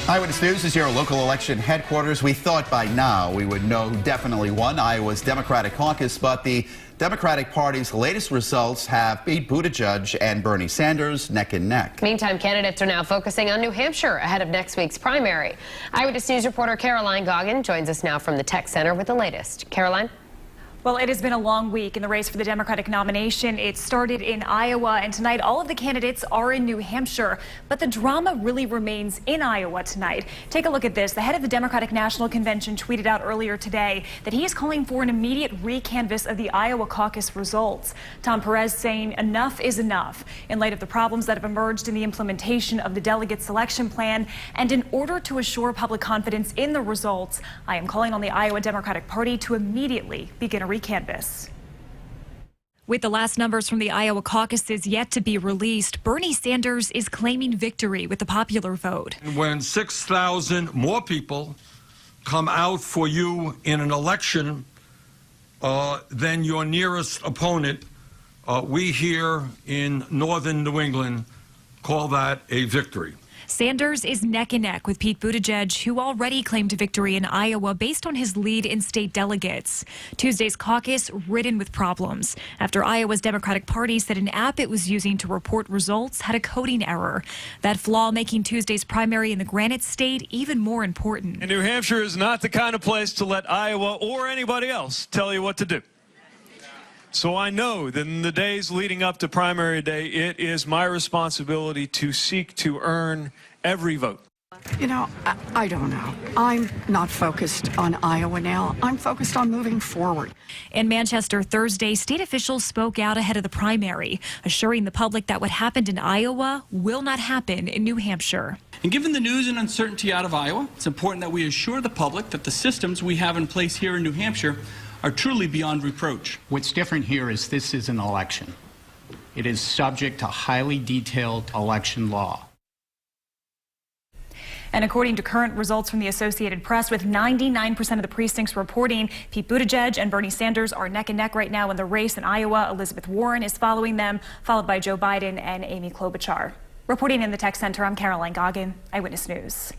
Eyewitness News is your local election headquarters. We thought by now we would know who definitely won Iowa's Democratic caucus, but the Democratic Party's latest results have beat Buttigieg and Bernie Sanders neck and neck. Meantime, candidates are now focusing on New Hampshire ahead of next week's primary. Eyewitness News reporter Caroline Goggin joins us now from the Tech Center with the latest. Caroline? Well, it has been a long week in the race for the Democratic nomination. It started in Iowa, and tonight all of the candidates are in New Hampshire. But the drama really remains in Iowa tonight. Take a look at this. The head of the Democratic National Convention tweeted out earlier today that he is calling for an immediate recanvass of the Iowa caucus results. Tom Perez saying enough is enough in light of the problems that have emerged in the implementation of the delegate selection plan. And in order to assure public confidence in the results, I am calling on the Iowa Democratic Party to immediately begin a recanvass. With the last numbers from the Iowa caucuses yet to be released, Bernie Sanders is claiming victory with the popular vote. When 6,000 more people come out for you in an election than your nearest opponent, we here in northern New England call that a victory. Sanders is neck and neck with Pete Buttigieg, who already claimed victory in Iowa based on his lead in state delegates. Tuesday's caucus ridden with problems after Iowa's Democratic Party said an app it was using to report results had a coding error. That flaw making Tuesday's primary in the Granite State even more important. And New Hampshire is not the kind of place to let Iowa or anybody else tell you what to do. So I know that in the days leading up to primary day, it is my responsibility to seek to earn every vote. You know, I don't know. I'm not focused on Iowa now. I'm focused on moving forward. In Manchester Thursday, state officials spoke out ahead of the primary, assuring the public that what happened in Iowa will not happen in New Hampshire. And given the news and uncertainty out of Iowa, it's important that we assure the public that the systems we have in place here in New Hampshire are truly beyond reproach. What's different here is this is an election. It is subject to highly detailed election law. And according to current results from the Associated Press, with 99% of the precincts reporting, Pete Buttigieg and Bernie Sanders are neck and neck right now in the race in Iowa. Elizabeth Warren is following them, followed by Joe Biden and Amy Klobuchar. Reporting in the Tech Center, I'm Caroline Goggin, Eyewitness News.